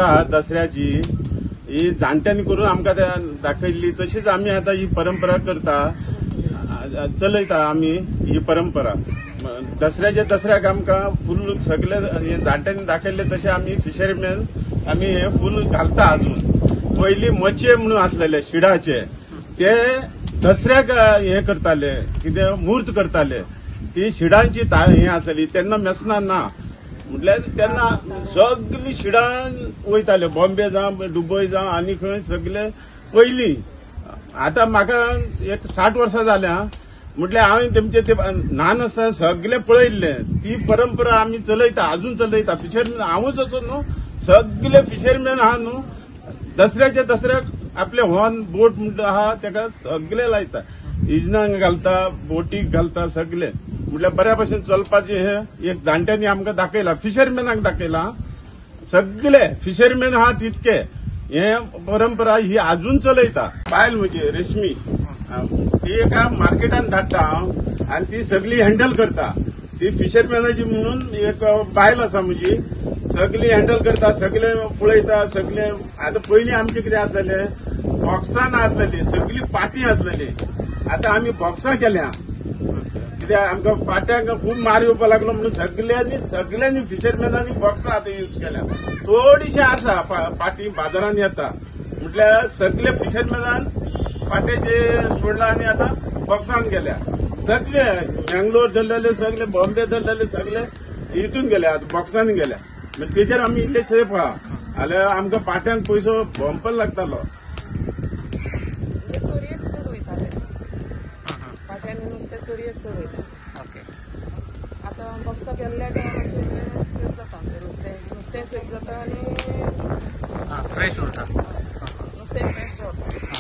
परंपरा आहा दसऱ्याची ही जाणट्यांनी करून आमकां दाखयल्ली, तशीच आमी आतां ही परंपरा करता, चलयता आमी ही परंपरा। दसऱ्याक आमकां फूल सगळे जाणट्यांनी दाखयल्ले तशें आमी फिशरमॅन आमी हे फूल घालता। अजून पयलीं मचे म्हणून आसलेले शिडाचे, ते दसऱ्याक हे करताले, कितें मूर्त करताले, ती शिडांची हे आसली, तेन्ना मेसना ना म्हटल्यार तेन्ना सगळी शिडान वयताले, बॉम्बे जावं दुबय जावं आनी खंय सगळे पयलीं। आतां म्हाका एक 60 वर्सां जाल्या, म्हटल्यार हांवें तेमचे ते ल्हान आसतना सगळे पळयल्ले, ती परंपरा आमी चलयता, अजून चलयता। फिशरमॅन हांवूच असो न्हू, सगळे फिशरमॅन आहा न्हू, दसऱ्याक आपले हॉर्न बोट म्हणटा आहा तेका सगळे लायता, इजनांक घालता, बोटीक घालता सगळे। म्हटल्यार बऱ्या भशेन चलपाचे हे एक जाणट्यांनी आमकां दाखयला, फिशरमॅनाक दाखयला, सगळे फिशरमॅन आहा तितके हे परंपरा ही अजून चलयता। बायल म्हणजे रेशमी, ती एका मार्केटान धाडटा हांव, आनी ती सगळी हँडल करता, ती फिशरमॅनाची म्हणून एक बायल आसा म्हजी, सगळी हँडल करता, सगळे पळयता सगळे। आता पयलीं आमचे कितें आसलेले, बॉक्सान आसलेली, सगळी पाटी आसलेली, आता आमी बॉक्सां केल्या, कित्याक आमकां पाट्यांक खूब मार येवपाक लागलो म्हणून सगळ्यांनी फिशरमॅनांनी बॉक्सां आतां यूज केल्या। थोडीशी आसा पाटी बाजारांत येता, म्हटल्यार सगळे फिशरमॅनान पाट्याचे सोडला आनी आतां बॉक्सान गेल्या, सगळे बँगलोर धरलेले, सगळे बॉम्बे धरलेले, सगळे हितून गेल्या, बॉक्सान गेल्या। तेजेर आमी इतले सेफ आहा, जाल्यार आमकां पाट्यांक पयसो भोंवपाक लागतालो। पाट्यांनी नुस्तें चोरयेक चड वयता। ओके, आतां बॉक्सां केल्ल्या मातशें सेफ जाता, नुस्तें सेफ जाता आनी फ्रेश उरता, नुस्तें फ्रेश जाता।